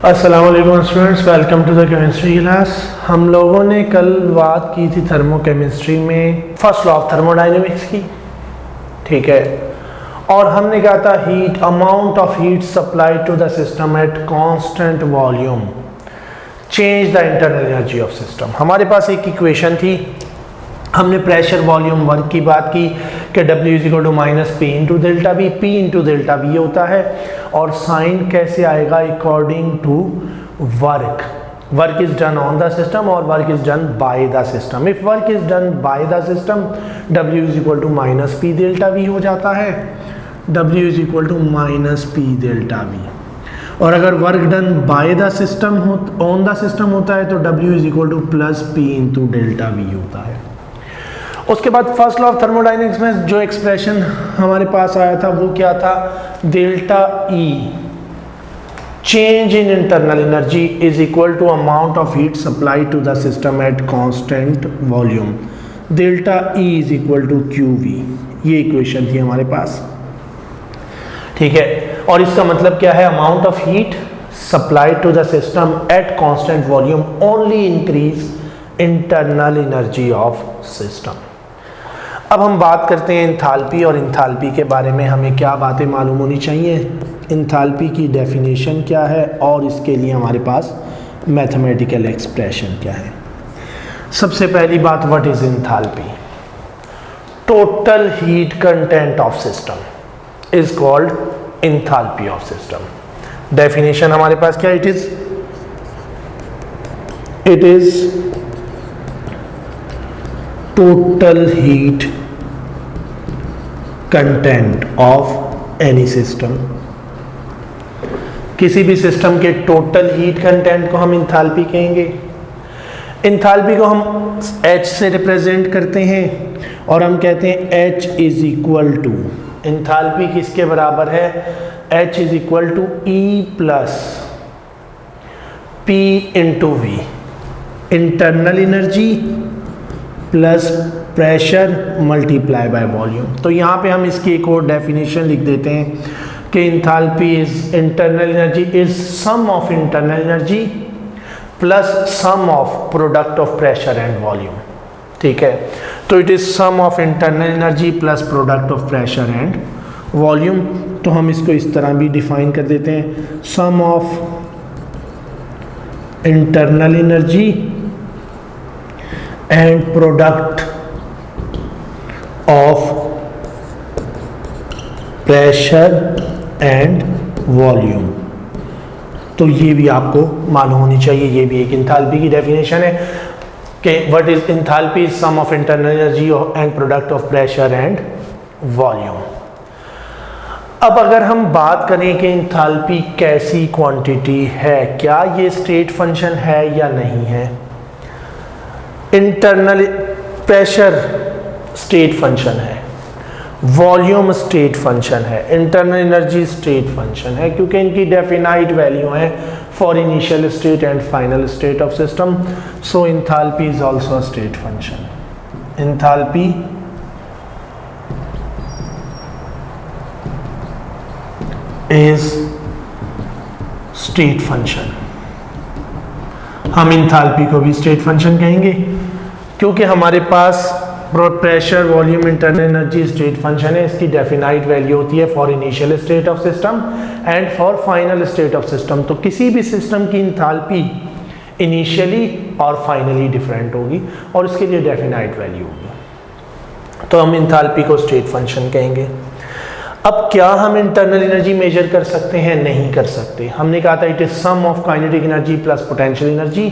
अस्सलाम वालेकुम students, welcome to the chemistry class. हम लोगों ने कल बात की थी थर्मोकेमिस्ट्री में फर्स्ट लॉ ऑफ थर्मोडायनेमिक्स की, ठीक है। और हमने कहा था heat, amount of heat supply to the system at constant volume change the internal energy of system. हमारे पास एक इक्वेशन थी, हमने प्रेशर वॉल्यूम वर्क की बात की कि W is equal to minus P into delta V, P into delta V होता है। और साइन कैसे आएगा? According to work. Work is done on the system और work is done by the system. If work is done by the system W is equal to minus P delta V हो जाता है। W is equal to minus P delta V. और अगर work done by the system on the system होता है तो W is equal two plus P into delta V होता है। उसके बाद फर्स्ट लॉ ऑफ थर्मोडायनेमिक्स में जो एक्सप्रेशन हमारे पास आया था वो क्या था? Delta E change in internal energy is equal to amount of heat supply to the system at constant volume. Delta E is equal to Q V, ये equation थी हमारे पास, ठीक है। और इसका मतलब क्या है? Amount of heat supply to the system at constant volume only increase internal energy of system. अब हम बात करते हैं इंथाल्पी, और इंथाल्पी के बारे में हमें क्या बातें मालूम होनी चाहिए। इंथाल्पी की डेफिनेशन क्या है और इसके लिए हमारे पास मैथमेटिकल एक्सप्रेशन क्या है। सबसे पहली बात, what is enthalpy? Total heat content of system is called enthalpy of system. Definition हमारे पास क्या? It is total heat content of any system. किसी भी सिस्टम के टोटल हीट कंटेंट को हम इंथाल्पी कहेंगे। इंथाल्पी को हम H से रिप्रेजेंट करते हैं और हम कहते हैं H is equal to, enthalpy किसके बराबर है? H is equal to E plus P into v, internal energy plus pressure multiply by volume. तो यहाँ पे हम इसकी एक और डेफिनेशन लिख देते हैं कि enthalpy is internal energy is sum of internal energy plus sum of product of pressure and volume, ठीक है। तो it is sum of internal energy plus product of pressure and volume. तो हम इसको इस तरह भी डिफाइन कर देते हैं, sum of internal energy and product of pressure and volume. तो ये भी आपको मालूम होनी चाहिए, ये भी एक इंथाल्पी की डेफिनेशन है कि what is enthalpy? Is sum of internal energy and product of pressure and volume. अब अगर हम बात करें कि इंथाल्पी कैसी क्वांटिटी है, क्या ये स्टेट फंक्शन है या नहीं है। इंटरनल प्रेशर स्टेट फंक्शन है, वॉल्यूम स्टेट फंक्शन है, इंटरनल एनर्जी स्टेट फंक्शन है, क्योंकि इनकी डेफिनाइट वैल्यू है for initial state and final state of system. So enthalpy is also state function. Enthalpy is state function. हम enthalpy को भी state function कहेंगे क्योंकि हमारे पास pressure volume internal energy state function है। इसकी डेफिनाइट वैल्यू होती है for initial state of system and for final state of system. तो किसी भी सिस्टम की इंथाल्पी इनिशियली और फाइनली डिफरेंट होगी और इसके लिए डेफिनाइट वैल्यू होगी। तो हम इंथाल्पी को स्टेट फंक्शन कहेंगे। अब क्या हम इंटरनल एनर्जी मेजर कर सकते हैं? नहीं कर सकते। हमने कहा था it is sum of kinetic energy plus potential energy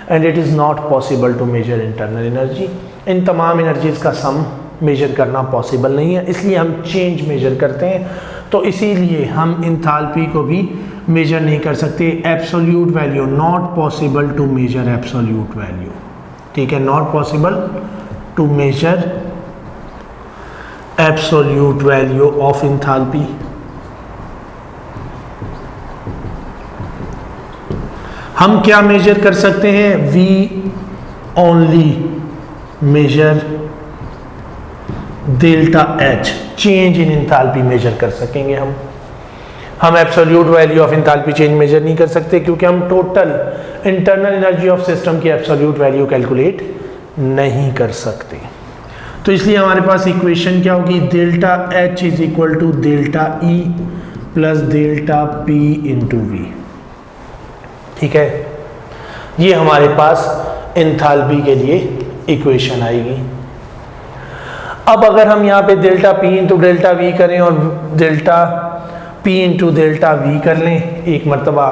and it is not possible to measure internal energy. इन तमाम एनर्जीज का सम मेजर करना पॉसिबल नहीं है, इसलिए हम चेंज मेजर करते हैं। तो इसीलिए हम इंथाल्पी को भी मेजर नहीं कर सकते। Absolute value, not possible to measure absolute value, ठीक है। Not possible to measure absolute value of enthalpy. हम क्या मेजर कर सकते हैं? We only measure delta H, change in enthalpy measure कर सकेंगे हम। हम absolute value of enthalpy change measure नहीं कर सकते क्योंकि हम total internal energy of system की एब्सोल्यूट वैल्यू कैलकुलेट नहीं कर सकते। तो इसलिए हमारे पास इक्वेशन क्या होगी, delta H is equal to delta E plus delta P into V. ठीक है, ये हमारे पास इंथैल्पी के लिए इक्वेशन आएगी। अब अगर हम यहाँ पे delta P into delta we करें और delta P into delta we कर लें एक मरतबा,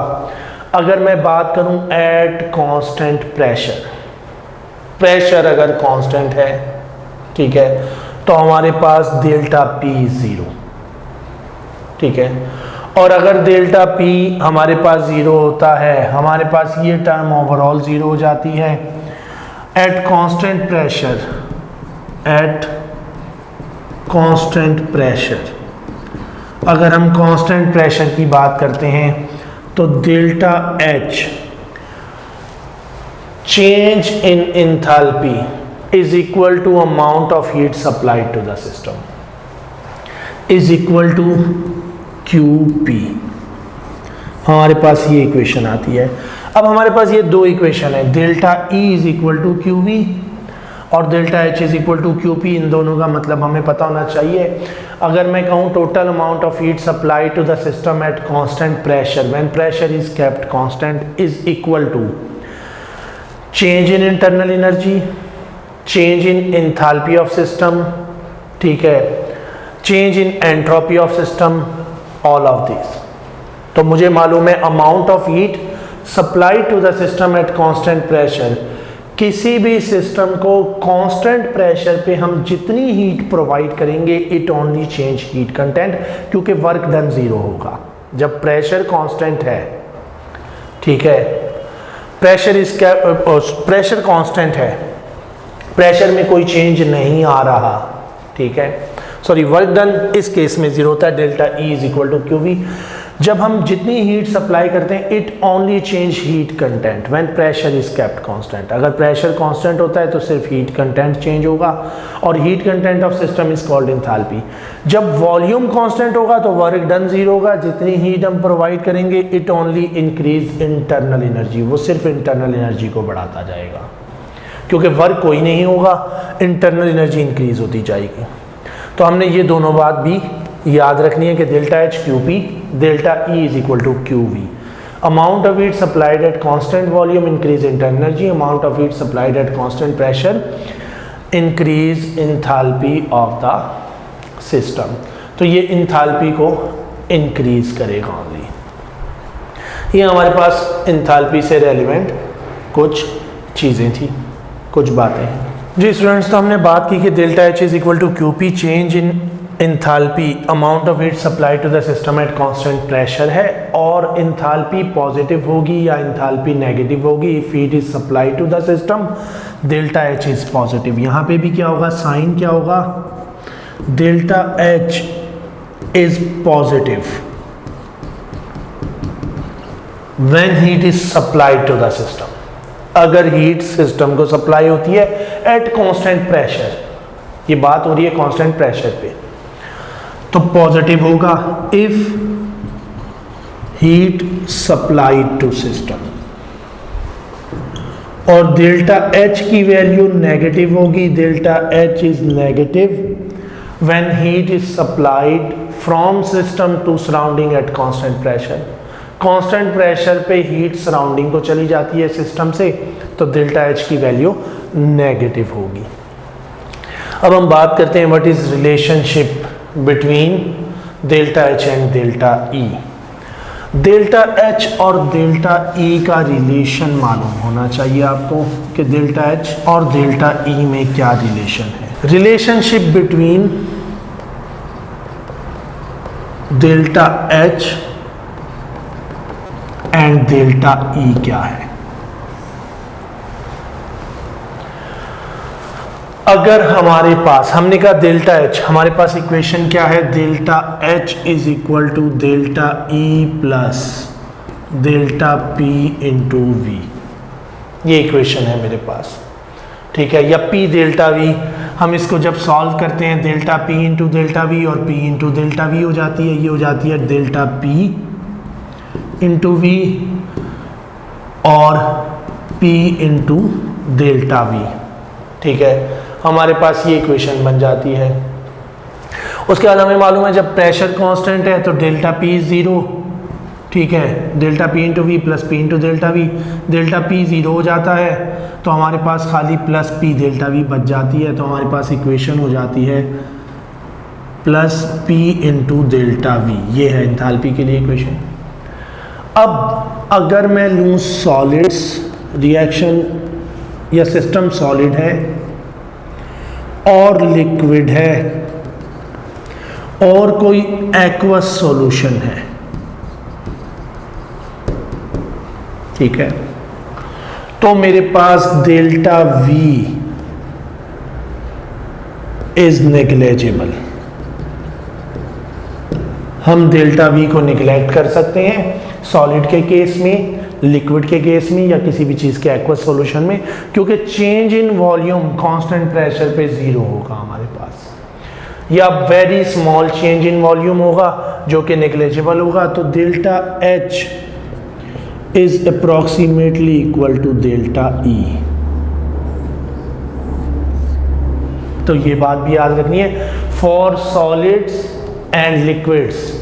अगर मैं बात करूं एट कांस्टेंट प्रेशर, प्रेशर अगर कांस्टेंट है, ठीक है, तो हमारे पास डेल्टा पी 0, ठीक है। और अगर डेल्टा पी हमारे पास 0 होता है, हमारे पास ये टर्म ओवरऑल 0 हो जाती है। At constant pressure, at constant pressure, अगर हम कांस्टेंट प्रेशर की बात करते हैं तो delta H change in enthalpy is equal to amount of heat supplied to the system is equal to QP। हमारे पास ये इक्वेशन आती है। अब हमारे पास ये दो इक्वेशन है, delta E is equal to QV और delta H is equal to QP। इन दोनों का मतलब हमें पता होना चाहिए। अगर मैं कहूँ total amount of heat supply to the system at constant pressure when pressure is kept constant is equal to change in internal energy, change in enthalpy of system, ठीक है, change in entropy of system, all of this. तो मुझे मालूम है amount of heat supply to the system at constant pressure, किसी भी system को constant pressure पे हम जितनी हीट प्रोवाइड करेंगे it only change heat content, क्योंकि वर्क डन 0 होगा जब प्रेशर कांस्टेंट है, ठीक है। प्रेशर कांस्टेंट है, प्रेशर में कोई चेंज नहीं आ रहा, ठीक है, सॉरी वर्क डन इस केस में 0 होता है। Delta E is equal to QV। जब हम जितनी हीट सप्लाई करते हैं it only change heat content when pressure is kept constant. अगर प्रेशर कांस्टेंट होता है तो सिर्फ हीट कंटेंट चेंज होगा और heat content of system is called enthalpy. जब वॉल्यूम कांस्टेंट होगा तो वर्क डन 0 होगा, जितनी हीट हम प्रोवाइड करेंगे it only increase internal energy, वो सिर्फ इंटरनल एनर्जी को बढ़ाता जाएगा क्योंकि वर्क कोई नहीं होगा, इंटरनल एनर्जी इंक्रीज होती जाएगी। तो हमने ये दोनों बात भी याद रखनी है कि delta H QP, delta E is equal to QV। Amount of heat supplied at constant volume increase internal energy, amount of heat supplied at constant pressure increase enthalpy of the system. तो ये enthalpy को increase करेगा only. ये हमारे पास enthalpy से relevant कुछ चीज़ें थी, कुछ बातें हैं। जी स्टूडेंट्स, तो हमने बात की कि delta H is equal to QP, change in enthalpy amount of heat supply to the system at constant pressure है, और एंथैल्पी पॉजिटिव होगी या एंथैल्पी नेगेटिव होगी if heat is supply to the system, delta H is positive. यहाँ पे भी क्या होगा, साइन क्या होगा, delta H is positive when heat is supplied to the system. अगर हीट सिस्टम को सप्लाई होती है एट कांस्टेंट प्रेशर, ये बात हो रही है कांस्टेंट प्रेशर पे, तो पॉजिटिव होगा if heat supplied to system, और डेल्टा H की वैल्यू नेगेटिव होगी, delta H is negative when heat is supplied from system to surrounding at constant pressure. Constant pressure पे हीट सराउंडिंग को चली जाती है सिस्टम से, तो डेल्टा H की वैल्यू नेगेटिव होगी। अब हम बात करते हैं what is relationship between delta H and delta E। Delta H और डेल्टा E का रिलेशन मालूम होना चाहिए आपको कि डेल्टा H और डेल्टा E में क्या रिलेशन है। Relationship between delta H and delta E क्या है। अगर हमारे पास, हमने कहा डेल्टा H, हमारे पास इक्वेशन क्या है, delta H is equal to delta E plus delta P into V, ये इक्वेशन है मेरे पास, ठीक है, या P डेल्टा V। हम इसको जब सॉल्व करते हैं delta P into delta V और पी इंटू डेल्टा वी हो जाती है, ये हो जाती है डेल्टा पी इंटू वी और पी इंटू डेल्टा वी। ठीक है, हमारे पास ये इक्वेशन बन जाती है। उसके बाद हमें मालूम है जब प्रेशर कांस्टेंट है तो डेल्टा पी ज़ीरो, ठीक है, delta P into V plus P into delta V, delta P zero हो जाता है तो हमारे पास खाली प्लस पी डेल्टा वी बच जाती है, तो हमारे पास इक्वेशन हो जाती है plus P into delta we. ये है एंथैल्पी के लिए इक्वेशन। अब अगर मैं लूँ सॉलिड्स, रिएक्शन या सिस्टम सॉलिड है और लिक्विड है और कोई एक्वस सॉल्यूशन है, ठीक है, तो मेरे पास डेल्टा वी इज नेग्लेजिबल। हम डेल्टा वी को निगलेक्ट कर सकते हैं सॉलिड के केस में, लिक्विड के केस में या किसी भी चीज़ के एक्वस सॉल्यूशन में, क्योंकि change in volume constant pressure पे ज़ीरो होगा हमारे पास, या very small change in volume होगा जो कि नेग्लेजिबल होगा। तो delta H is approximately equal to delta E. तो ये बात भी याद रखनी है, for solids and liquids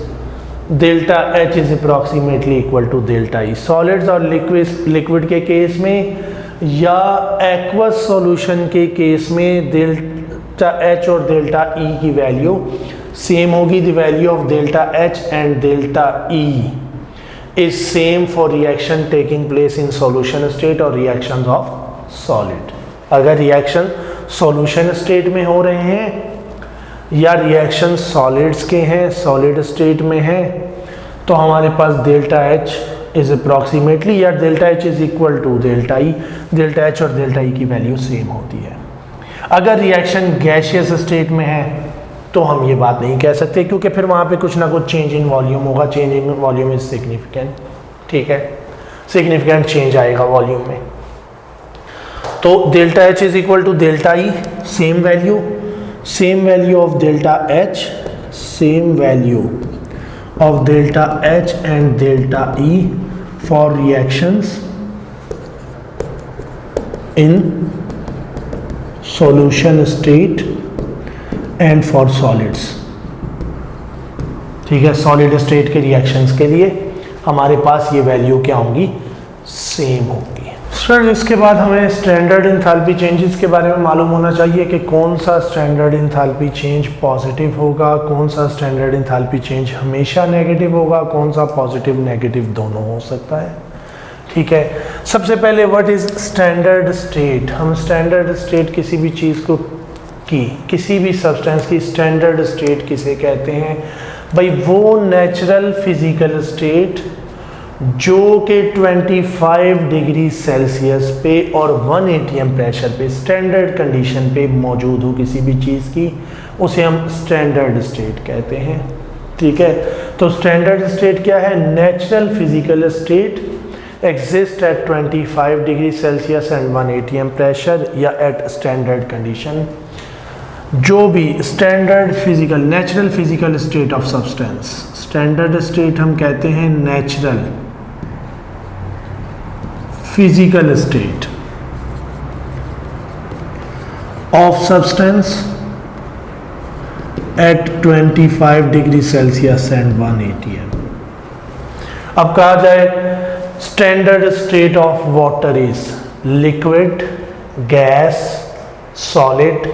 delta H is approximately equal to delta E. Solids और लिक्विड के केस में या एक्वस सॉल्यूशन के केस में डेल्टा एच और डेल्टा ई की वैल्यू सेम होगी। The value of delta H and delta E is same for reaction taking place in solution state और रिएक्शंस ऑफ सॉलिड। अगर रिएक्शन सॉल्यूशन स्टेट में हो रहे हैं या रिएक्शन सॉलिड्स के हैं, सॉलिड स्टेट में है, तो हमारे पास डेल्टा एच इज अप्रॉक्सीमेटली या delta H is equal to delta E, delta H और डेल्टा ई की वैल्यू सेम होती है। अगर रिएक्शन गैसियस स्टेट में है तो हम ये बात नहीं कह सकते, क्योंकि फिर वहाँ पे कुछ ना कुछ चेंज इन वॉल्यूम होगा। Change in volume is significant, ठीक है, सिग्निफिकेंट चेंज आएगा वॉल्यूम में। तो delta H is equal to delta E, same value of delta H, same value of delta H and delta E for reactions in solution state and for solids। ठीक है, solid state के reactions के लिए हमारे पास ये value क्या होंगी, same होगी। सर इसके बाद हमें स्टैंडर्ड एंथैल्पी चेंजेस के बारे में मालूम होना चाहिए कि कौन सा स्टैंडर्ड एंथैल्पी चेंज पॉजिटिव होगा, कौन सा स्टैंडर्ड एंथैल्पी चेंज हमेशा नेगेटिव होगा, कौन सा पॉजिटिव नेगेटिव दोनों हो सकता है। ठीक है, सबसे पहले व्हाट इज स्टैंडर्ड स्टेट। हम स्टैंडर्ड स्टेट किसी भी चीज़ को की, किसी भी सब्सटेंस की स्टैंडर्ड स्टेट किसे कहते हैं भाई, वो नेचुरल फिजिकल स्टेट जो कि 25 डिग्री सेल्सियस पे और 1 atm प्रेशर पे स्टैंडर्ड कंडीशन पे मौजूद हो किसी भी चीज़ की, उसे हम स्टैंडर्ड स्टेट कहते हैं। ठीक है, तो स्टैंडर्ड स्टेट क्या है, natural physical state exist at 25 degree Celsius and 1 atm pressure या एट स्टैंडर्ड कंडीशन। जो भी standard physical, natural physical state of substance, standard state हम कहते हैं natural physical state of substance eight 25 degree Celsius and 1 atm। अब कहा जाए standard state of water is liquid, gas, solid,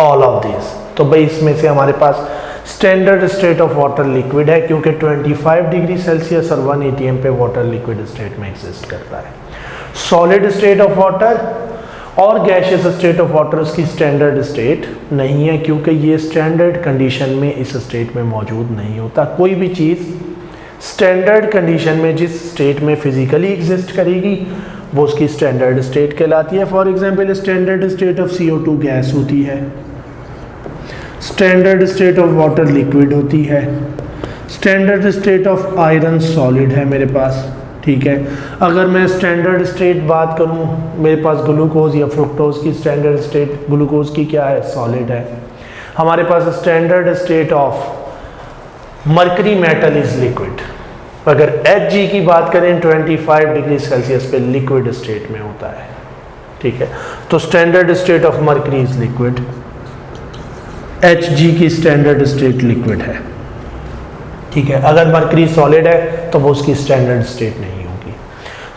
all of this. तो भाई इसमें से हमारे पास standard state of water liquid है, क्योंकि 25 डिग्री सेल्सियस और 1 atm पे वाटर लिक्विड स्टेट में एग्जिस्ट करता है। सॉलिड स्टेट ऑफ वाटर और गैसियस स्टेट ऑफ वाटर उसकी स्टैंडर्ड स्टेट नहीं है, क्योंकि ये स्टैंडर्ड कंडीशन में इस स्टेट में मौजूद नहीं होता। कोई भी चीज़ स्टैंडर्ड कंडीशन में जिस स्टेट में फिजिकली एग्जिस्ट करेगी वो उसकी स्टैंडर्ड स्टेट कहलाती है। For example standard state of CO2 gas होती है, standard state of water liquid होती है, standard state of iron solid है मेरे पास, ठीक है। अगर मैं स्टैंडर्ड स्टेट बात करूं, मेरे पास ग्लूकोज या फ्रुक्टोज की स्टैंडर्ड स्टेट ग्लूकोज की क्या है, सॉलिड है। हमारे पास standard state of mercury metal is liquid. अगर Hg की बात करें 25 डिग्री सेल्सियस पे लिक्विड स्टेट में होता है, ठीक है। तो standard state of mercury is liquid, Hg की स्टैंडर्ड स्टेट लिक्विड है, ठीक है। अगर मरकरी सॉलिड है तो वो उसकी स्टैंडर्ड स्टेट नहीं होगी।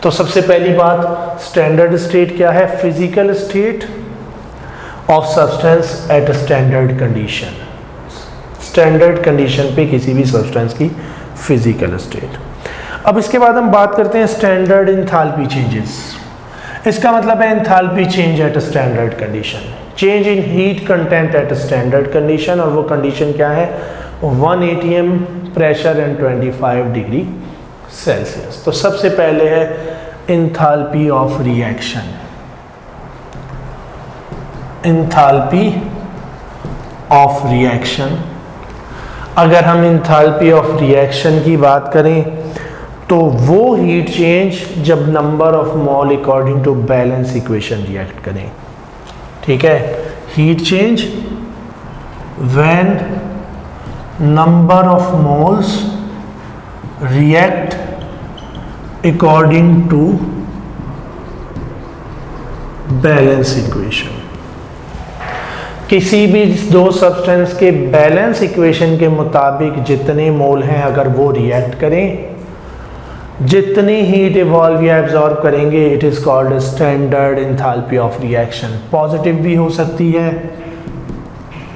तो सबसे पहली बात, स्टैंडर्ड स्टेट क्या है, physical state of substance eight standard condition, standard condition पे किसी भी सब्सटेंस की फिजिकल स्टेट। अब इसके बाद हम बात करते हैं स्टैंडर्ड एंथैल्पी चेंजेस। इसका मतलब है enthalpy change at standard condition, change in heat content eight standard condition, और वो कंडीशन क्या है, 1 atm pressure and 25 degree Celsius. तो सबसे पहले है enthalpy of reaction, enthalpy of reaction. अगर हम एंथैल्पी ऑफ रिएक्शन की बात करें तो वो हीट चेंज जब number of mole according to balance equation react करें, ठीक है। Heat change when number of moles react according to balance equation. किसी भी दो सब्सटेंस के बैलेंस इक्वेशन के मुताबिक जितने मोल हैं अगर वो रिएक्ट करें, जितनी हीट इवॉल्व या एब्जॉर्ब करेंगे, it is called standard enthalpy of reaction. Positive भी हो सकती है,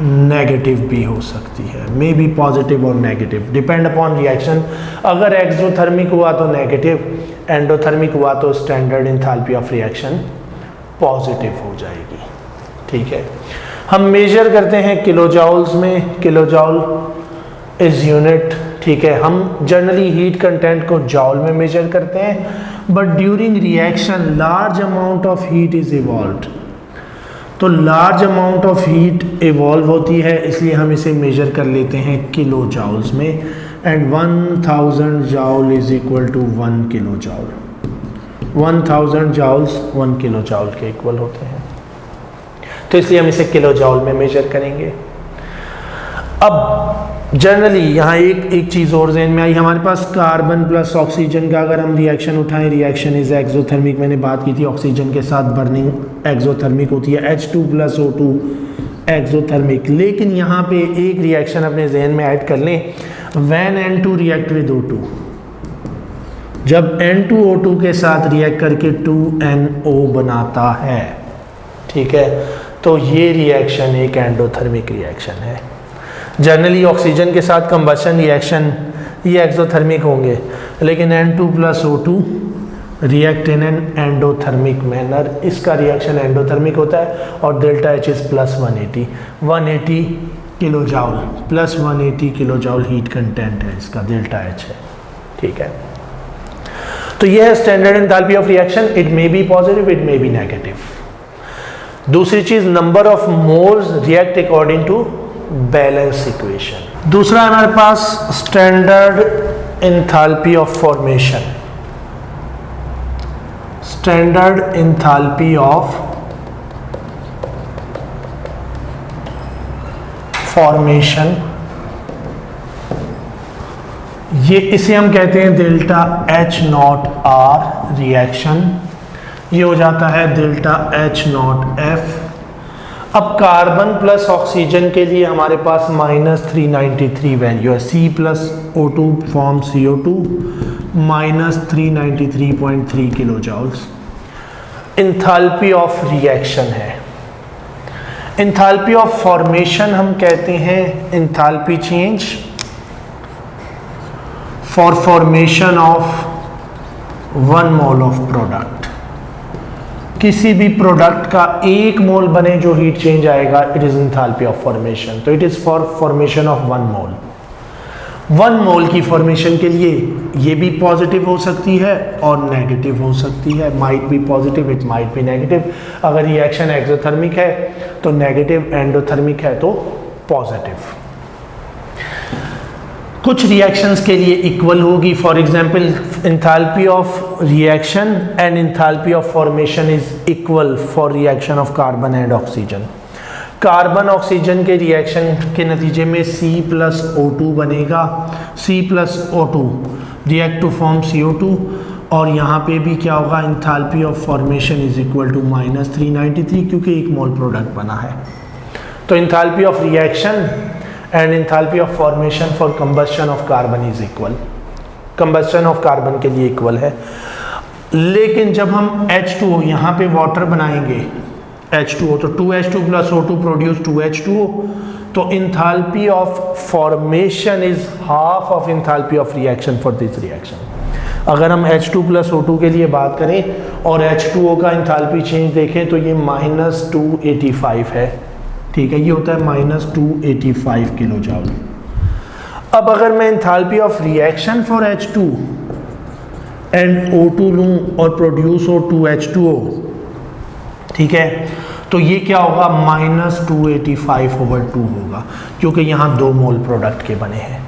नेगेटिव भी हो सकती है, मे बी पॉजिटिव और नेगेटिव, डिपेंड अपॉन रिएक्शन। अगर एक्सोथर्मिक हुआ तो नेगेटिव, एंडोथर्मिक हुआ तो standard enthalpy of reaction positive हो जाएगी, ठीक है। हम मेजर करते हैं किलोजाउल्स में, किलोजाउल इज यूनिट, ठीक है। हम जनरली हीट कंटेंट को जाउल में मेजर करते हैं, but during reaction large amount of heat is evolved. तो large amount of heat evolve होती है, इसलिए हम इसे मेजर कर लेते हैं किलो जाउल्स में, and 1000 joule is equal to 1 kilo joule. 1000 joules 1 kilo joule के इक्वल होते हैं, तो इसलिए हम इसे किलो जाउल में मेजर करेंगे। अब जनरली यहाँ एक चीज़ और ज़हन में आई, हमारे पास कार्बन प्लस ऑक्सीजन का अगर हम रिएक्शन उठाएं, रिएक्शन इज एक्सोथर्मिक, मैंने बात की थी ऑक्सीजन के साथ बर्निंग एक्सोथर्मिक होती है, H2 प्लस O2 एक्सोथर्मिक। लेकिन यहाँ पे एक रिएक्शन अपने जहन में ऐड कर लें, when N2 react with O2, जब N2O2 के साथ रिएक्ट करके 2NO बनाता है, ठीक है, तो ये रिएक्शन एक एंडोथर्मिक रिएक्शन है। जनरली ऑक्सीजन के साथ कंबशन रिएक्शन ये एक्सोथर्मिक होंगे, लेकिन N2 plus O2 react in an endothermic manner, इसका रिएक्शन एंडोथर्मिक होता है, और delta H is plus 180 kilo joule plus 180 kilo joule heat content है इसका, डेल्टा H है, ठीक है। तो ये है standard enthalpy of reaction, it may be positive, it may be negative. दूसरी चीज, number of moles react according to balance equation. दूसरा हमारे पास standard enthalpy of formation, standard enthalpy of formation, ये इसे हम कहते हैं delta H naught R reaction, ये हो जाता है डेल्टा H नॉट F। अब कार्बन प्लस ऑक्सीजन के लिए हमारे पास -393 वैल्यू है, C plus O2 form CO2 -393.3 kilo joules. Enthalpy of reaction है। एंथैल्पी ऑफ फॉर्मेशन हम कहते हैं enthalpy change for formation of 1 mole of product. किसी भी प्रोडक्ट का 1 मोल बने जो हीट चेंज आएगा, it is enthalpy of formation. तो it is for formation of 1 mole. 1 mole की फॉर्मेशन के लिए ये भी पॉजिटिव हो सकती है और नेगेटिव हो सकती है, might be positive, it might be negative. अगर रिएक्शन एक्सोथर्मिक है तो नेगेटिव, एंडोथर्मिक है तो पॉजिटिव। कुछ रिएक्शंस के लिए इक्वल होगी। For example enthalpy of reaction and enthalpy of formation is equal for reaction of carbon and oxygen. Carbon oxygen के रिएक्शन के नतीजे में C+O2 बनेगा। C+O2 react to form CO2 और यहाँ पे भी क्या होगा, enthalpy of formation is equal to -393 क्योंकि एक मोल प्रोडक्ट बना है। तो enthalpy of reaction and enthalpy of formation for combustion of carbon is equal, combustion of carbon के लिए इक्वल है। लेकिन जब हम H2O यहाँ पे वाटर बनाएंगे H2O, तो 2H2 + O2 प्रोड्यूस 2H2O, तो enthalpy of formation is half of enthalpy of reaction for this reaction. अगर हम H2 + O2 के लिए बात करें और H2O का एंथैल्पी चेंज देखें तो ये -285 है, ठीक है, ये होता है -285 किलो जूल। अब अगर मैं enthalpy of reaction for H2 and O2 लूँ और प्रोड्यूस हो 2H2O, ठीक है, तो ये क्या होगा, -285/2 होगा क्योंकि यहाँ 2 मोल प्रोडक्ट के बने हैं।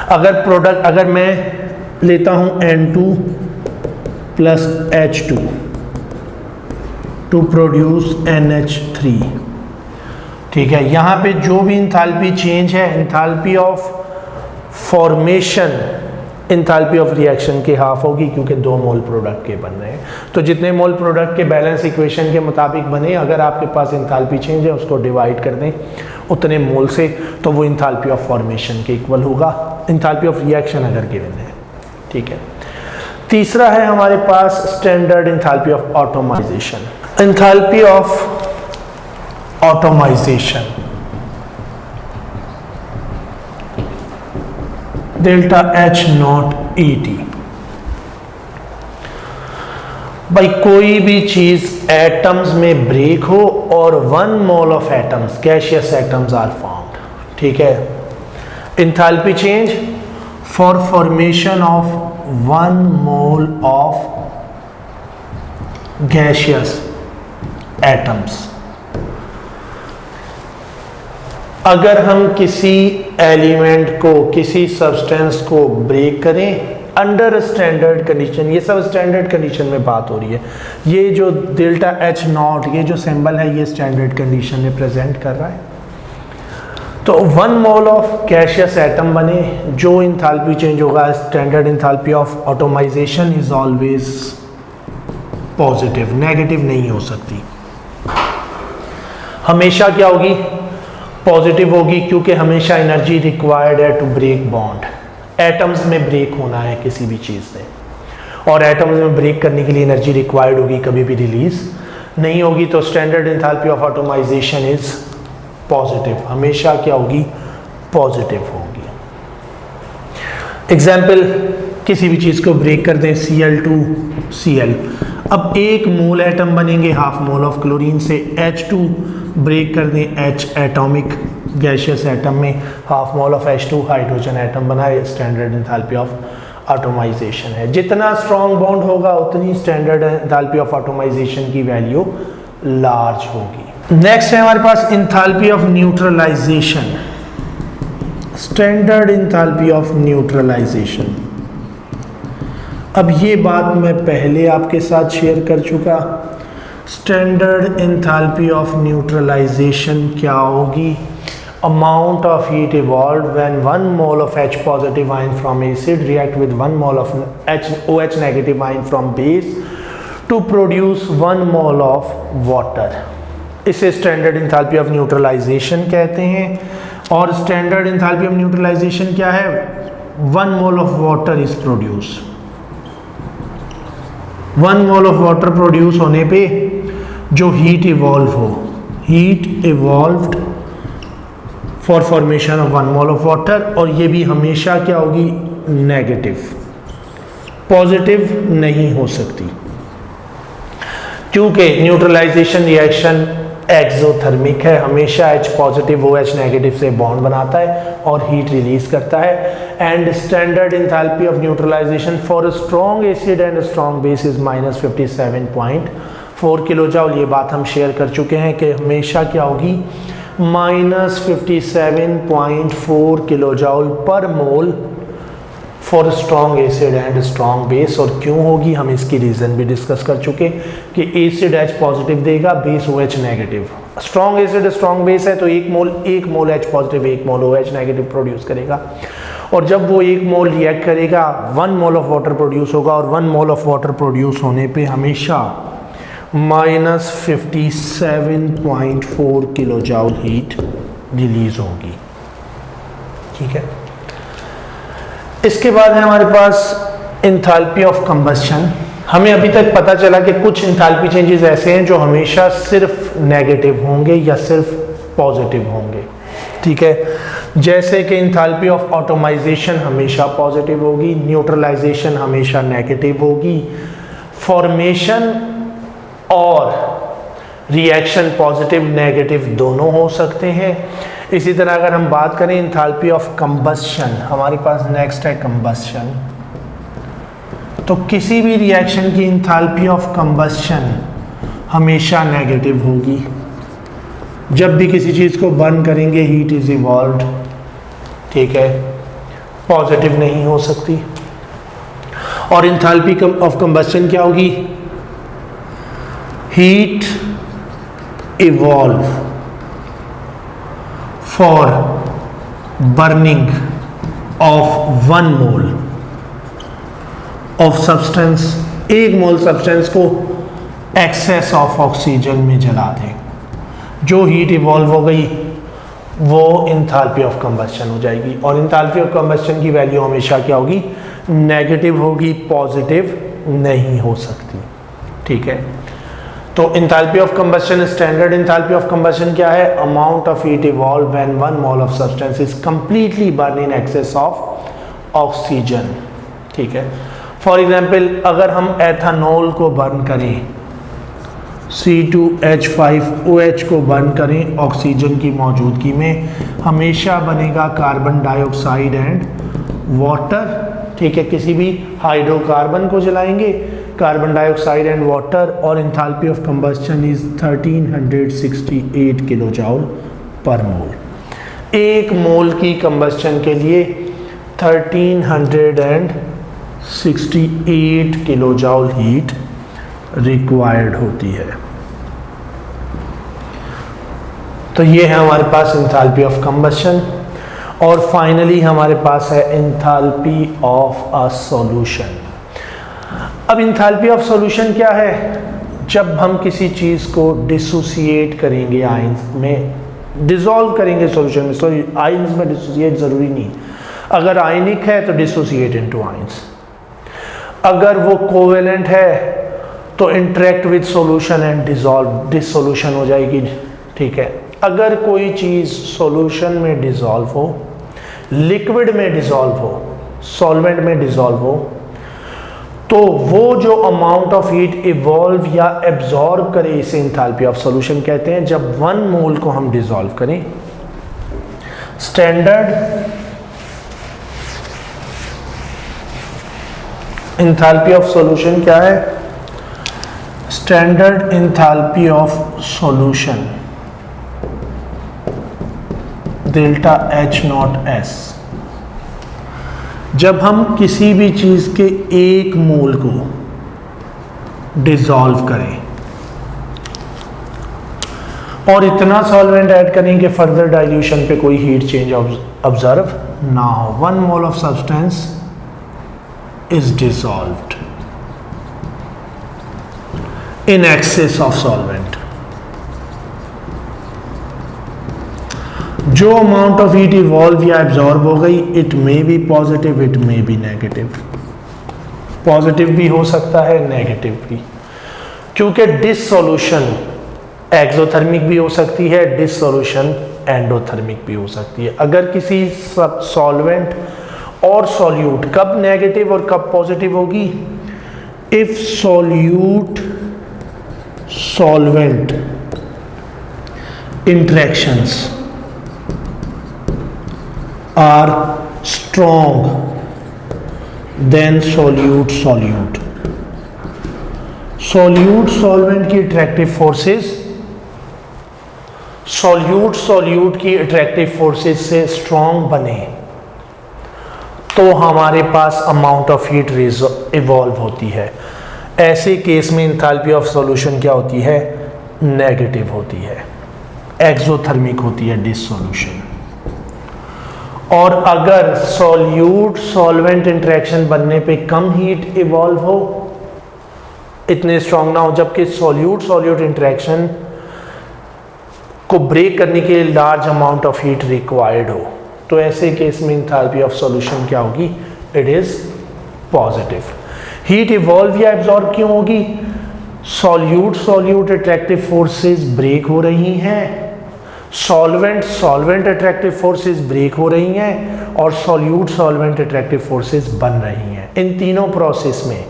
अगर मैं लेता हूँ N2 + H2 to produce NH3, ठीक है, यहाँ पे जो भी एंथैल्पी चेंज है enthalpy of formation enthalpy of reaction के हाफ होगी क्योंकि 2 मोल प्रोडक्ट के बन रहे हैं। तो जितने मोल प्रोडक्ट के बैलेंस इक्वेशन के मुताबिक बने, अगर आपके पास एंथैल्पी चेंज है उसको डिवाइड कर दें उतने मोल से, तो वो एंथैल्पी ऑफ फॉर्मेशन के इक्वल होगा, एंथैल्पी ऑफ रिएक्शन अगर गिवन है, ठीक है। तीसरा है हमारे पास standard enthalpy of atomisation. Enthalpy of atomisation delta H0 भाई कोई भी चीज एटम्स में ब्रेक हो और 1 mole of atoms, gaseous atoms are found, ठीक है, enthalpy change for formation of 1 mole of gaseous atoms. अगर हम किसी एलिमेंट को, किसी सब्सटेंस को ब्रेक करें अंडर स्टैंडर्ड कंडीशन, ये सब स्टैंडर्ड कंडीशन में बात हो रही है, ये जो डेल्टा H0 ये जो सिंबल है ये स्टैंडर्ड कंडीशन में प्रेजेंट कर रहा है। तो 1 मोल ऑफ गैसियस एटम बने, जो एंथैल्पी चेंज होगा standard enthalpy of automisation is always positive, negative नहीं हो सकती, हमेशा क्या होगी, पॉजिटिव होगी, क्योंकि हमेशा एनर्जी रिक्वायर्ड है टू ब्रेक बॉन्ड। एटम्स में ब्रेक होना है किसी भी चीज़ से, और एटम्स में ब्रेक करने के लिए एनर्जी रिक्वायर्ड होगी, कभी भी रिलीज नहीं होगी। तो standard enthalpy of automisation is positive, हमेशा क्या होगी, पॉजिटिव होगी। एग्जाम्पल, किसी भी चीज़ को ब्रेक कर दें Cl2Cl, अब 1 मोल एटम बनेंगे हाफ मोल ऑफ क्लोरीन से, H2 ब्रेक कर दें H एटॉमिक गैसियस एटम में, half mole of H2 hydrogen atom बनाए, स्टैंडर्ड एंथैल्पी ऑफ ऑटोमाइजेशन है। जितना स्ट्रॉन्ग बॉन्ड होगा उतनी स्टैंडर्ड एंथैल्पी ऑफ ऑटोमाइजेशन की वैल्यू लार्ज होगी। नेक्स्ट है हमारे पास enthalpy of neutralisation, standard enthalpy of neutralisation. अब ये बात मैं पहले आपके साथ शेयर कर चुका, स्टैंडर्ड एंथैल्पी ऑफ न्यूट्रलाइजेशन क्या होगी, amount of heat evolved when 1 mole of H positive ion from acid react with 1 mole of OH negative ion from base to produce 1 mole of water। इसे standard enthalpy of neutralisation कहते हैं। और standard enthalpy of neutralisation क्या है, 1 mole of water is produce, 1 mole of water produce होने पे जो heat evolve हो, heat evolved for formation of 1 mole of water, और ये भी हमेशा क्या होगी, नेगेटिव, पॉजिटिव नहीं हो सकती, क्योंकि न्यूट्रलाइजेशन रिएक्शन एक्सोथर्मिक है, हमेशा H पॉजिटिव OH नेगेटिव से बॉन्ड बनाता है और हीट रिलीज करता है। And standard enthalpy of neutralization for a strong acid and strong base is -57.4 kilo joule. ये बात हम शेयर कर चुके हैं कि हमेशा क्या होगी, -57.4 किलो जूल पर मोल for strong acid and strong base. और क्यों होगी, हम इसकी रीज़न भी डिस्कस कर चुके कि एसिड H पॉजिटिव देगा, base OH negative. Strong acid strong base है तो एक मोल H पॉजिटिव 1 मोल OH नेगेटिव प्रोड्यूस करेगा। और जब वो 1 मोल रिएक्ट करेगा 1 मोल ऑफ वाटर प्रोड्यूस होगा, और 1 मोल ऑफ वाटर प्रोड्यूस होने पे हमेशा -57.4 किलो जूल हीट रिलीज होगी। ठीक है, इसके बाद है हमारे पास इंथैल्पी ऑफ कंबस्शन। हमें अभी तक पता चला कि कुछ इंथैल्पी चेंजेस ऐसे हैं जो हमेशा सिर्फ नेगेटिव होंगे या सिर्फ पॉजिटिव होंगे। ठीक है, जैसे कि इंथैल्पी ऑफ ऑटोमाइजेशन हमेशा पॉजिटिव होगी, न्यूट्रलाइजेशन हमेशा नेगेटिव होगी, फॉर्मेशन और रिएक्शन पॉजिटिव नेगेटिव दोनों हो सकते हैं। इसी तरह अगर हम बात करें इंथैल्पी ऑफ कंबस्शन, हमारे पास नेक्स्ट है कंबस्शन। तो किसी भी रिएक्शन की इंथैल्पी ऑफ कंबस्शन हमेशा नेगेटिव होगी। जब भी किसी चीज़ को बर्न करेंगे हीट इज इवॉल्व्ड, ठीक है, पॉजिटिव नहीं हो सकती। और इंथैल्पी ऑफ कंबस्शन क्या होगी, heat evolve for burning of 1 mole of substance, 1 mole substance को एक्सेस ऑफ ऑक्सीजन में जला दें, जो हीट इवॉल्व हो गई वो इंथैल्पी ऑफ कंबस्शन हो जाएगी। और इंथैल्पी ऑफ कंबस्शन की वैल्यू हमेशा क्या होगी, नेगेटिव होगी, पॉजिटिव नहीं हो सकती। ठीक है, तो enthalpy of combustion, standard enthalpy of combustion क्या है, amount of heat evolve when 1 mole of substance is completely burn in excess of oxygen. ठीक है, फॉर एग्जांपल अगर हम एथेनॉल को बर्न करें, C2H5OH को बर्न करें ऑक्सीजन की मौजूदगी में, हमेशा बनेगा कार्बन डाइऑक्साइड एंड वाटर। ठीक है, किसी भी हाइड्रोकार्बन को जलाएंगे, कार्बन डाइऑक्साइड एंड वाटर, और enthalpy of combustion is 1368 kilo joule पर मोल। 1 मोल की कंबस्शन के लिए 1368 किलो जूल हीट रिक्वायर्ड होती है। तो ये है हमारे पास इंथैल्पी ऑफ कंबस्शन। और फाइनली हमारे पास है इंथैल्पी ऑफ अ सॉल्यूशन। अब इंथैल्पी ऑफ सॉल्यूशन क्या है, जब हम किसी चीज़ को डिसोसिएट करेंगे आयंस में, डिसॉल्व करेंगे सॉल्यूशन में, सॉरी आयंस में डिसोसिएट ज़रूरी नहीं, अगर आयनिक है तो डिसोसिएट इनटू आयंस, अगर वो कोवेलेंट है तो interact with solution and dissolve, dissolution हो जाएगी। ठीक है, अगर कोई चीज़ सॉल्यूशन में डिसॉल्व हो, लिक्विड में डिसॉल्व हो, सॉल्वेंट में डिसॉल्व हो, तो वो जो अमाउंट ऑफ हीट इवॉल्व या एब्जॉर्ब करे इसे इंथैल्पी ऑफ सॉल्यूशन कहते हैं। जब 1 मोल को हम डिसॉल्व करें, स्टैंडर्ड इंथैल्पी ऑफ सॉल्यूशन क्या है, standard enthalpy of solution delta H0S। जब हम किसी भी चीज़ के 1 मोल को डिसॉल्व करें और इतना सॉल्वेंट ऐड करें कि फर्दर डाइल्यूशन पे कोई हीट चेंज ऑब्जर्व ना हो, 1 mole of substance is dissolved in excess of solvent. जो अमाउंट ऑफ हीट इवॉल्व या एब्जॉर्ब हो गई, it may be positive, it may be negative, positive भी हो सकता है, नेगेटिव भी, क्योंकि डिसोल्यूशन एक्सोथर्मिक भी हो सकती है, डिसोल्यूशन एंडोथर्मिक भी हो सकती है। अगर किसी सॉल्वेंट और सॉल्यूट कब नेगेटिव और कब पॉजिटिव होगी, if solute solvent interactions are strong than solute solute. Solute solvent की attractive forces सॉल्यूट की अट्रैक्टिव फोर्सेस से स्ट्रॉन्ग बने तो हमारे पास अमाउंट ऑफ हीट इवॉल्व होती है। ऐसे केस में एंथैल्पी ऑफ सॉल्यूशन क्या होती है? नेगेटिव होती है, एक्सोथर्मिक होती है डिसोल्यूशन। और अगर सॉल्यूट सॉल्वेंट इंटरेक्शन बनने पे कम हीट इवॉल्व हो, इतने स्ट्रॉन्ग ना हो, जबकि सॉल्यूट इंटरेक्शन को ब्रेक करने के लिए large amount of heat required हो, तो ऐसे केस में एंथैल्पी ऑफ सॉल्यूशन क्या होगी? It is positive. Heat evolve या एब्जॉर्ब क्यों होगी? सॉल्यूट अट्रैक्टिव फोर्सेस ब्रेक हो रही हैं, सॉल्वेंट अट्रैक्टिव फोर्सेस ब्रेक हो रही हैं, और सॉल्वेंट अट्रैक्टिव फोर्सेस बन रही हैं। इन तीनों प्रोसेस में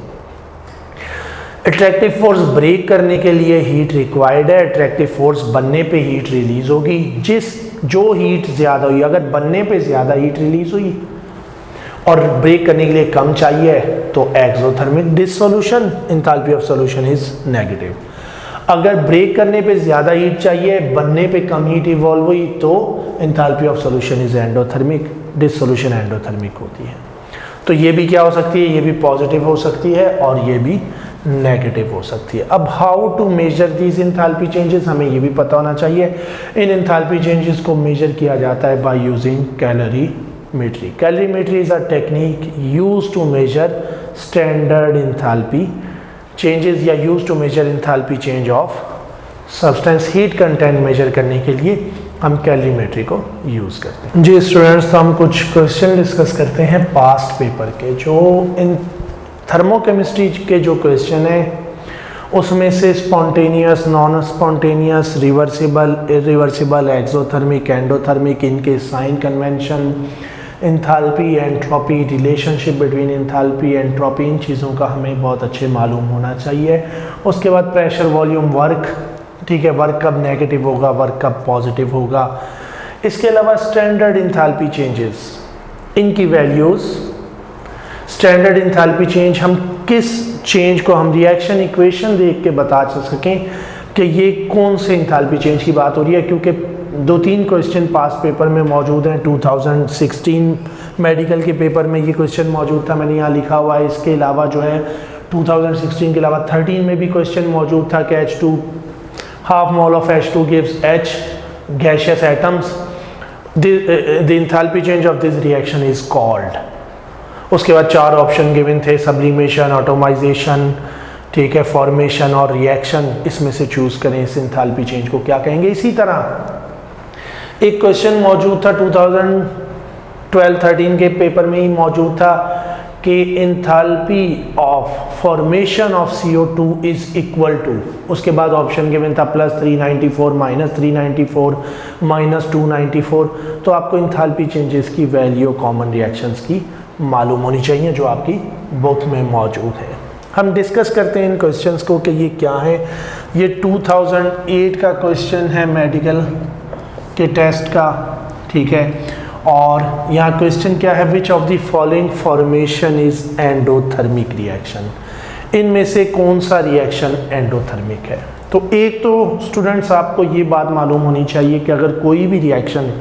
अट्रैक्टिव फोर्स ब्रेक करने के लिए हीट रिक्वायर्ड है, अट्रैक्टिव फोर्स बनने पे हीट रिलीज होगी। जो हीट ज़्यादा हुई, अगर बनने पे ज़्यादा हीट रिलीज हुई और ब्रेक करने के लिए कम चाहिए तो exothermic dissolution, enthalpy of solution is negative. अगर ब्रेक करने पे ज़्यादा हीट चाहिए, बनने पे कम हीट इवॉल्व हुई तो enthalpy of solution is endothermic, dissolution endothermic होती है। तो ये भी क्या हो सकती है? ये भी पॉजिटिव हो सकती है और ये भी नेगेटिव हो सकती है। अब how to measure these enthalpy changes, हमें ये भी पता होना चाहिए। इन एंथैल्पी चेंजेस को मेजर किया जाता है by using calorimetry. Calorimetry is a technique used to measure standard enthalpy changes या used to measure enthalpy change of substance. Heat content measure करने के लिए हम कैलोरीमेट्री को यूज़ करते हैं। जी स्टूडेंट्स, तो हम कुछ क्वेश्चन डिस्कस करते हैं पास्ट पेपर के। जो इन थर्मोकेमिस्ट्री के जो क्वेश्चन है उसमें से spontaneous, non spontaneous, reversible, irreversible, exothermic, endothermic, इनके sign convention, enthalpy, entropy, relationship between enthalpy entropy, इन चीज़ों का हमें बहुत अच्छे मालूम होना चाहिए। उसके बाद प्रेशर, वॉल्यूम, वर्क, ठीक है, वर्क कब नेगेटिव होगा, वर्क कब पॉजिटिव होगा। इसके अलावा स्टैंडर्ड एंथैल्पी चेंजेस, इनकी वैल्यूज़, स्टैंडर्ड एंथैल्पी चेंज, हम किस चेंज को हम रिएक्शन इक्वेशन देख के बता सकें कि ये कौन से एंथैल्पी चेंज की बात हो रही है, क्योंकि 2-3 क्वेश्चन पास पेपर में मौजूद हैं। 2016 मेडिकल के पेपर में ये क्वेश्चन मौजूद था, मैंने यहाँ लिखा हुआ है। इसके अलावा जो है 2016 के अलावा 13 में भी क्वेश्चन मौजूद था कि H2 half mole of H2 gives H gaseous atoms, the enthalpy change of this reaction is called। उसके बाद 4 ऑप्शन गिवन थे, सब्लिमेशन, ऑटोमाइजेशन, ठीक है, फॉर्मेशन और रिएक्शन। इसमें से चूज करें इस एंथैल्पी चेंज को क्या कहेंगे। इसी तरह एक क्वेश्चन मौजूद था 2012-13 के पेपर में ही मौजूद था कि enthalpy of formation of CO2 is equal to, उसके बाद ऑप्शन गिवन था +394, -394, -294। तो आपको एंथैल्पी चेंजेस की वैल्यू कॉमन रिएक्शंस की मालूम होनी चाहिए जो आपकी बुक में मौजूद है। हम डिस्कस करते हैं इन क्वेश्चंस को कि ये क्या है। ये 2008 का क्वेश्चन है मेडिकल के टेस्ट का, ठीक है। और यहाँ क्वेश्चन क्या है, which of the following formation is endothermic reaction, इनमें से कौन सा रिएक्शन एंडोथर्मिक है। तो एक तो स्टूडेंट्स आपको ये बात मालूम होनी चाहिए कि अगर कोई भी रिएक्शन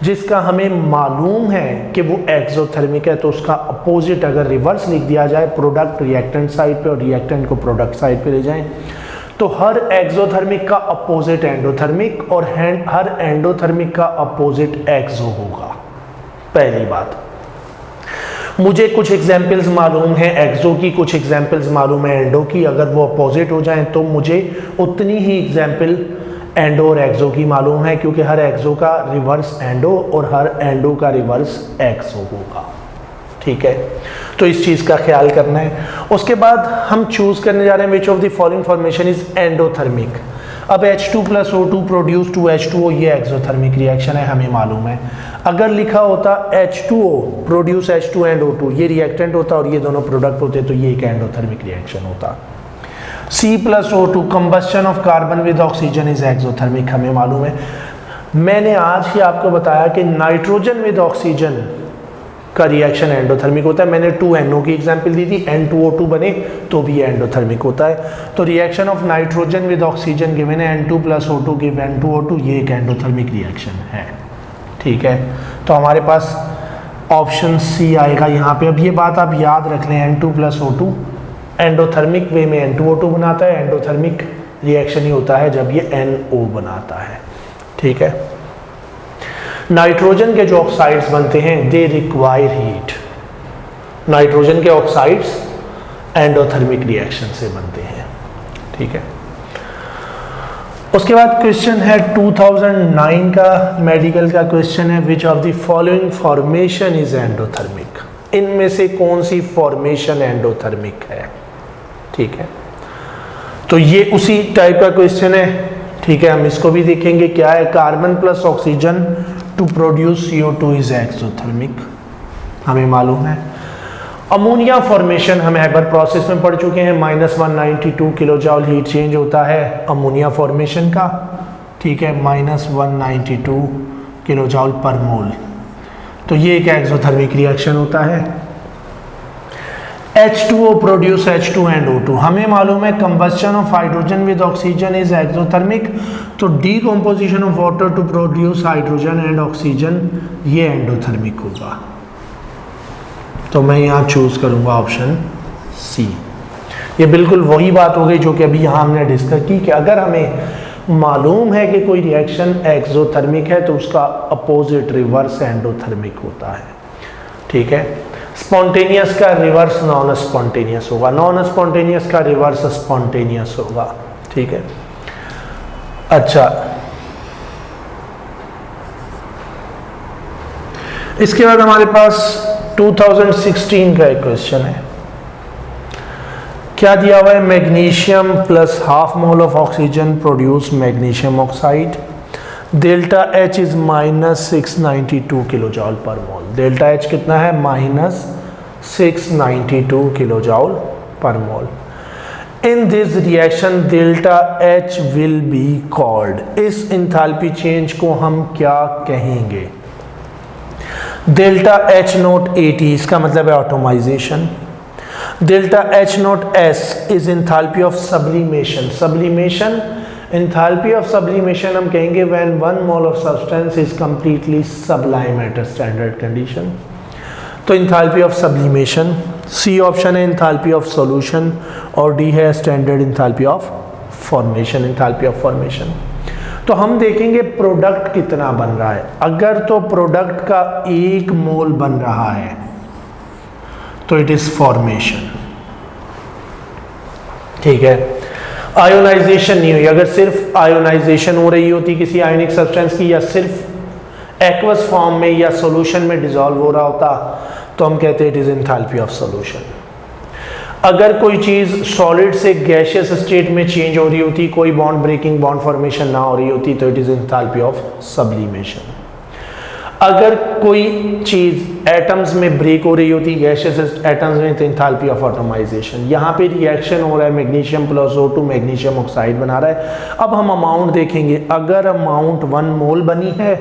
जिसका हमें मालूम है कि वो एक्सोथर्मिक है तो उसका अपोजिट अगर रिवर्स लिख दिया जाए, प्रोडक्ट रिएक्टेंट साइड पे और रिएक्टेंट को प्रोडक्ट साइड पे ले जाएं, तो हर एक्सोथर्मिक का अपोजिट एंडोथर्मिक और हर एंडोथर्मिक का अपोजिट एक्सो होगा। पहली बात, मुझे कुछ एग्जाम्पल्स मालूम है एक्सो की, कुछ एग्जाम्पल्स मालूम है एंडो की। अगर वो अपोजिट हो जाएं तो मुझे उतनी ही एग्जाम्पल एंडो और एक्सो की मालूम है, क्योंकि हर एक्सो का रिवर्स एंडो और हर एंडो का रिवर्स एक्सो होगा, ठीक है। तो इस चीज़ का ख्याल करना है। उसके बाद हम चूज करने जा रहे हैं which of the following formation is endothermic. अब H2 + O2 प्रोड्यूस 2H2O, ये एक्सोथर्मिक रिएक्शन है, हमें मालूम है। अगर लिखा होता H2O produce H2 and O2, ये रिएक्टेंट होता और ये दोनों प्रोडक्ट होते, तो ये एक एंडोथर्मिक रिएक्शन होता। C + O2 combustion of carbon with oxygen is exothermic, हमें मालूम है। मैंने आज ही आपको बताया कि नाइट्रोजन विद ऑक्सीजन का रिएक्शन एंडोथर्मिक होता है। मैंने 2NO की एग्जांपल दी थी, N2O2 बने तो भी एंडोथर्मिक होता है। तो reaction of nitrogen with oxygen given है N2 + O2 गिव N2O2, ये एक एंडोथर्मिक रिएक्शन है। ठीक है, तो हमारे पास ऑप्शन सी आएगा यहाँ पे। अब ये बात आप याद रख लें, N2 + O2 एंडोथर्मिक वे में N2O2 बनाता है, एंडोथर्मिक रिएक्शन ही होता है जब ये NO बनाता है। ठीक है, नाइट्रोजन के जो ऑक्साइड्स बनते हैं दे रिक्वायर हीट। नाइट्रोजन के ऑक्साइड्स एंडोथर्मिक रिएक्शन से बनते हैं। ठीक है, उसके बाद क्वेश्चन है 2009 का मेडिकल का क्वेश्चन है, which of the following formation is endothermic. इनमें से कौन सी फॉर्मेशन एंडोथर्मिक है। ठीक है, तो ये उसी टाइप का क्वेश्चन है। ठीक है, हम इसको भी देखेंगे क्या है। Carbon plus oxygen to produce CO2 is exothermic, हमें मालूम है। अमोनिया फॉर्मेशन हम हेबर प्रोसेस में पढ़ चुके हैं, -192 किलो जॉल हीट चेंज होता है अमोनिया फॉर्मेशन का। ठीक है, -192 किलो जॉल पर मोल, तो ये एक एक्सोथर्मिक रिएक्शन होता है। H2O produce H2 and O2, हमें मालूम है combustion of hydrogen with oxygen is exothermic, तो decomposition of water to produce hydrogen and oxygen ये एंडोथर्मिक होगा। तो मैं यहाँ चूज करूंगा ऑप्शन सी। ये बिल्कुल वही बात हो गई जो कि अभी यहाँ हमने डिस्कस की कि अगर हमें मालूम है कि कोई रिएक्शन एक्सोथर्मिक है तो उसका अपोजिट रिवर्स एंडोथर्मिक होता है। ठीक है, स्पॉन्टेनियस का रिवर्स नॉन स्पॉन्टेनियस होगा, नॉन स्पॉन्टेनियस का रिवर्स स्पॉन्टेनियस होगा। ठीक है, अच्छा, इसके बाद हमारे पास 2016 का एक क्वेश्चन है। क्या दिया हुआ है, magnesium plus ½ mole of oxygen produce magnesium oxide, delta H is -692 kilo joule per mole. Delta H कितना है, -692 kilo joule per mole. In this reaction delta H will be called, इस इंथैल्पी चेंज को हम क्या कहेंगे। Delta H0 80, इसका मतलब है atomisation. Delta H0 S is enthalpy of sublimation. Sublimation, enthalpy of sublimation हम कहेंगे when 1 mole of substance is completely sublime at a standard condition। तो enthalpy of sublimation, C option है enthalpy of solution, और D है standard enthalpy of formation, enthalpy of formation। तो हम देखेंगे product कितना बन रहा है। अगर तो प्रोडक्ट का 1 मोल बन रहा है तो इट इज फॉर्मेशन। ठीक है, आयोनाइजेशन नहीं हुई। अगर सिर्फ आयोनाइजेशन हो रही होती किसी आयोनिक सब्सटेंस की, या सिर्फ एक्वस फॉर्म में या सॉल्यूशन में डिसॉल्व हो रहा होता, तो हम कहते हैं it is enthalpy of solution. अगर कोई चीज सॉलिड से गैसियस स्टेट में चेंज हो रही होती, कोई बॉन्ड ब्रेकिंग बॉन्ड फॉर्मेशन ना हो रही होती, तो it is enthalpy of sublimation. अगर कोई चीज एटम्स में ब्रेक हो रही होती गैसियस एटम्स में, तो एंथैल्पी ऑफ एटमाइजेशन। यहाँ पे रिएक्शन हो रहा है, magnesium plus O2 magnesium oxide बना रहा है। अब हम अमाउंट देखेंगे, अगर अमाउंट 1 मोल बनी है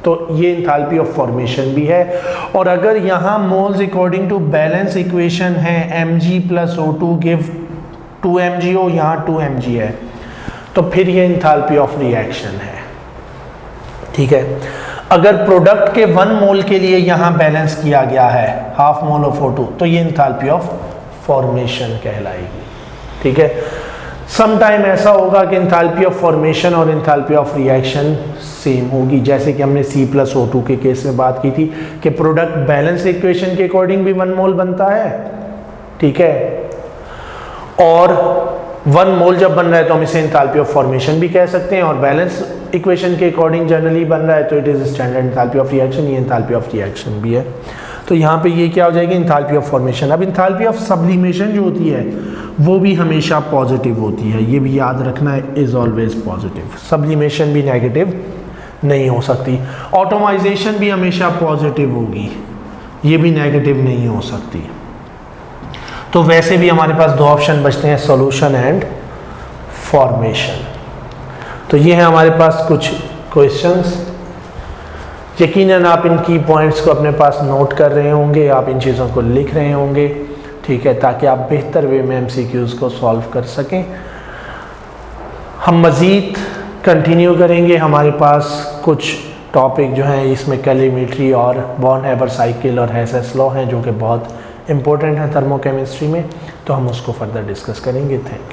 तो ये एंथैल्पी ऑफ फॉर्मेशन भी है, और अगर यहाँ moles according to balance equation है Mg plus O2 give 2MgO, यहाँ 2Mg है, तो फिर ये एंथैल्पी ऑफ रिएक्शन है। ठीक है, अगर प्रोडक्ट के 1 मोल के लिए यहाँ बैलेंस किया गया है ½ मोल ऑफ O2, तो ये एंथैल्पी ऑफ फॉर्मेशन कहलाएगी। ठीक है, सम टाइम ऐसा होगा कि एंथैल्पी ऑफ फॉर्मेशन और एंथैल्पी ऑफ रिएक्शन सेम होगी, जैसे कि हमने C प्लस O2 के केस में बात की थी कि प्रोडक्ट बैलेंस इक्वेशन के अकॉर्डिंग भी 1 मोल बनता है। ठीक है, और 1 मोल जब बन रहा है तो हम इसे एंथैल्पी ऑफ फॉर्मेशन भी कह सकते हैं, और बैलेंस इक्वेशन के अकॉर्डिंग जनरली बन रहा है तो it is standard enthalpy of reaction, ये एंथैल्पी ऑफ रिएक्शन भी है। तो यहाँ पे ये क्या हो जाएगी, एंथैल्पी ऑफ फॉर्मेशन। अब एंथैल्पी ऑफ सब्लिमेशन जो होती है वो भी हमेशा पॉजिटिव होती है, ये भी याद रखना है, इज ऑलवेज पॉजिटिव। सब्लिमेशन भी नेगेटिव नहीं हो सकती। ऑटोमाइजेशन भी हमेशा पॉजिटिव होगी, ये भी नेगेटिव नहीं हो सकती। तो वैसे भी हमारे पास 2 ऑप्शन बचते हैं, सॉल्यूशन एंड फॉर्मेशन। तो ये है हमारे पास कुछ क्वेश्चंस यकीनन आप इन की पॉइंट्स को अपने पास नोट कर रहे होंगे, आप इन चीज़ों को लिख रहे होंगे, ठीक है, ताकि आप बेहतर वे में MCQs को सॉल्व कर सकें। हम मज़ीद कंटिन्यू करेंगे, हमारे पास कुछ टॉपिक जो हैं इसमें कैलोरीमेट्री और बॉर्न हैबर साइकिल और हेसेस लॉ हैं जो कि बहुत इंपॉर्टेंट है थर्मोकेमिस्ट्री में, तो हम उसको फर्दर डिस्कस करेंगे। Thank you.